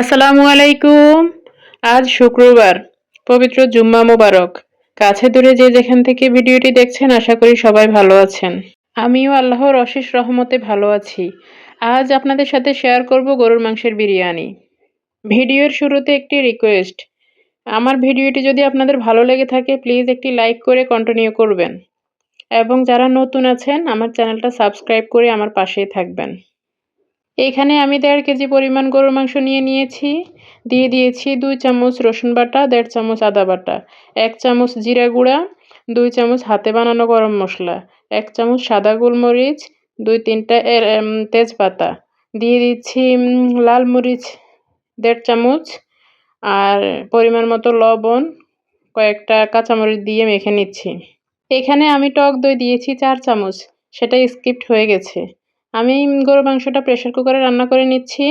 আসসালামু আলাইকুম। আজ শুক্রবার, পবিত্র জুম্মা মোবারক। কাছে দূরে যে যেখান থেকে ভিডিওটি দেখছেন আশা করি সবাই ভালো আছেন। আমিও আল্লাহর অশেষ রহমতে ভালো আছি। আজ আপনাদের সাথে শেয়ার করব গরুর মাংসের বিরিয়ানি। ভিডিওর শুরুতে একটি রিকোয়েস্ট, আমার ভিডিওটি যদি আপনাদের ভালো লেগে থাকে প্লিজ একটি লাইক করে কন্টিনিউ করবেন এবং যারা নতুন আছেন আমার চ্যানেলটা সাবস্ক্রাইব করে আমার পাশেই থাকবেন। এখানে আমি 1.5 কেজি পরিমাণ গরুর মাংস নিয়ে নিয়েছি। দিয়ে দিয়েছি 2 চামচ রসুন বাটা, 1.5 চামচ আদা বাটা, 1 চামচ জিরা গুঁড়া, 2 চামচ হাতে বানানো গরম মশলা, 1 চামচ সাদা গোলমরিচ, 2-3টা তেজপাতা। দিয়ে দিচ্ছি লাল মরিচ 1.5 চামচ আর পরিমাণ মতো লবণ, কয়েকটা কাঁচামরিচ দিয়ে মেখে নিচ্ছি। এখানে আমি টক দই দিয়েছি 4 চামচ, সেটা স্কিপড হয়ে গেছে। আমি গরুর মাংসটা প্রেসার কুকারে রান্না করে নিচ্ছি।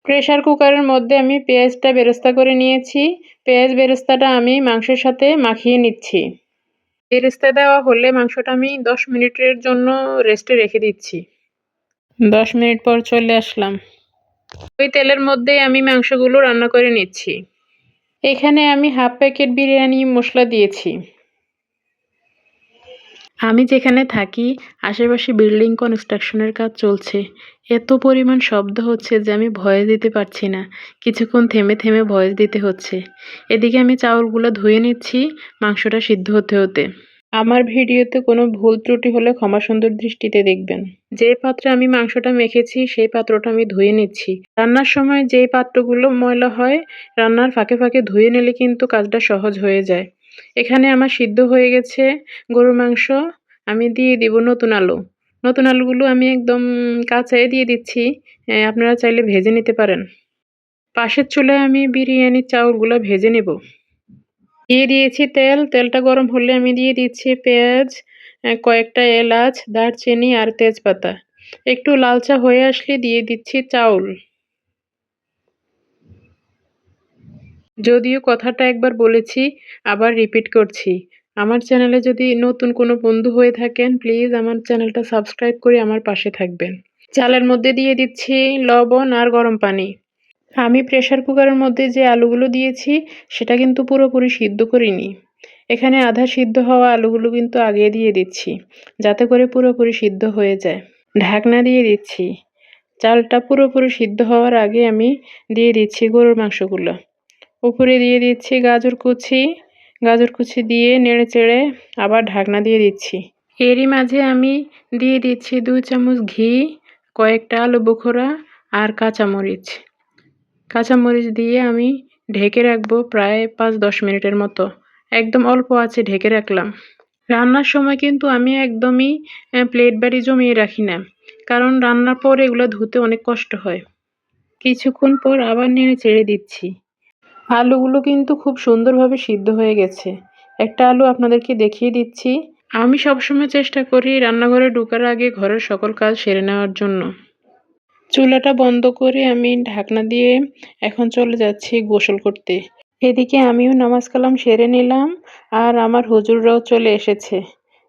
প্রেসার কুকারের মধ্যে আমি পেঁয়াজটা বেরেস্তা করে নিয়েছি। পেঁয়াজ বেরেস্তাটা আমি মাংসের সাথে মাখিয়ে নিচ্ছি। বেরেস্তা দেওয়া হলে মাংসটা আমি 10 মিনিটের জন্য রেস্টে রেখে দিচ্ছি। 10 মিনিট পর চলে আসলাম। ওই তেলের মধ্যেই আমি মাংসগুলো রান্না করে নিচ্ছি। এখানে আমি হাফ প্যাকেট বিরিয়ানি মশলা দিয়েছি। আমি যেখানে থাকি আশেপাশে বিল্ডিং কনস্ট্রাকশনের কাজ চলছে। এত পরিমাণ শব্দ হচ্ছে যে আমি ভয়েস দিতে পারছি না। কিছুক্ষণ থেমে থেমে ভয়েস দিতে হচ্ছে। এদিকে আমি চাউলগুলো ধুয়ে নিচ্ছি মাংসটা সিদ্ধ হতে হতে। আমার ভিডিওতে কোনো ভুল ত্রুটি হলে ক্ষমা সুন্দর দৃষ্টিতে দেখবেন। যে পাত্রে আমি মাংসটা মেখেছি সেই পাত্রটা আমি ধুয়ে নিচ্ছি। রান্নার সময় যেই পাত্রগুলো ময়লা হয় রান্নার ফাঁকে ফাঁকে ধুয়ে নিলে কিন্তু কাজটা সহজ হয়ে যায়। এখানে আমার সিদ্ধ হয়ে গেছে গরুর মাংস। আমি দিয়ে দিব নতুন আলু। নতুন আলুগুলো আমি একদম কাঁচাই দিয়ে দিচ্ছি। আপনারা চাইলে ভেজে নিতে পারেন। পাশের চুলায় আমি বিরিয়ানির চাউলগুলো ভেজে নেব। দিয়ে দিয়েছি তেল। তেলটা গরম হলে আমি দিয়ে দিচ্ছি পেঁয়াজ, কয়েকটা এলাচ, দারচিনি আর তেজপাতা। একটু লালচা হয়ে আসলে দিয়ে দিচ্ছি চাউল। যদিও কথাটা একবার বলেছি, আবার রিপিট করছি। আমার চ্যানেলে যদি নতুন কোনো বন্ধু হয়ে থাকেন প্লিজ আমার চ্যানেলটা সাবস্ক্রাইব করে আমার পাশে থাকবেন। চালের মধ্যে দিয়ে দিচ্ছি লবণ আর গরম পানি। আমি প্রেসার কুকারের মধ্যে যে আলুগুলো দিয়েছি সেটা কিন্তু পুরোপুরি সিদ্ধ করিনি। এখানে আধা সিদ্ধ হওয়া আলুগুলো কিন্তু আগে দিয়ে দিচ্ছি যাতে করে পুরোপুরি সিদ্ধ হয়ে যায়। ঢাকনা দিয়ে দিচ্ছি। চালটা পুরোপুরি সিদ্ধ হওয়ার আগে আমি দিয়ে দিচ্ছি গরুর মাংসগুলো। উপরে দিয়ে দিচ্ছি গাজর কুচি দিয়ে নেড়ে চেড়ে আবার ঢাকনা দিয়ে দিচ্ছি। এরই মাঝে আমি দিয়ে দিচ্ছি 2 চামচ ঘি, কয়েকটা আলু বোখরা আর কাঁচামরিচ দিয়ে আমি ঢেকে রাখবো প্রায় 5-10 মিনিটের মতো। একদম অল্প আঁচে ঢেকে রাখলাম। রান্নার সময় কিন্তু আমি একদমই প্লেট বাড়ি জমিয়ে রাখি না, কারণ রান্নার পর এগুলো ধুতে অনেক কষ্ট হয়। কিছুক্ষণ পর আবার নেড়ে চেড়ে দিচ্ছি। আলুগুলো কিন্তু খুব সুন্দরভাবে সিদ্ধ হয়ে গেছে। একটা আলু আপনাদেরকে দেখিয়ে দিচ্ছি। আমি সবসময় চেষ্টা করি রান্নাঘরে ঢোকার আগে ঘরের সকল কাজ সেরে নেওয়ার জন্য। চুলাটা বন্ধ করে আমি ঢাকনা দিয়ে এখন চলে যাচ্ছি গোসল করতে। এদিকে আমিও নামাজ কালাম সেরে নিলাম আর আমার হুজুররাও চলে এসেছে।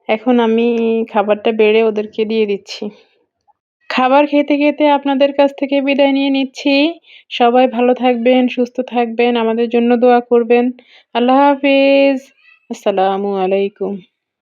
এখন আমি খাবারটা বেড়ে ওদেরকে দিয়ে দিচ্ছি। খাবার খেতে খেতে আপনাদের কাছ থেকে বিদায় নিয়ে নিচ্ছি। সবাই ভালো থাকবেন, সুস্থ থাকবেন, আমাদের জন্য দোয়া করবেন। আল্লাহ হাফিজ। আসসালামু আলাইকুম।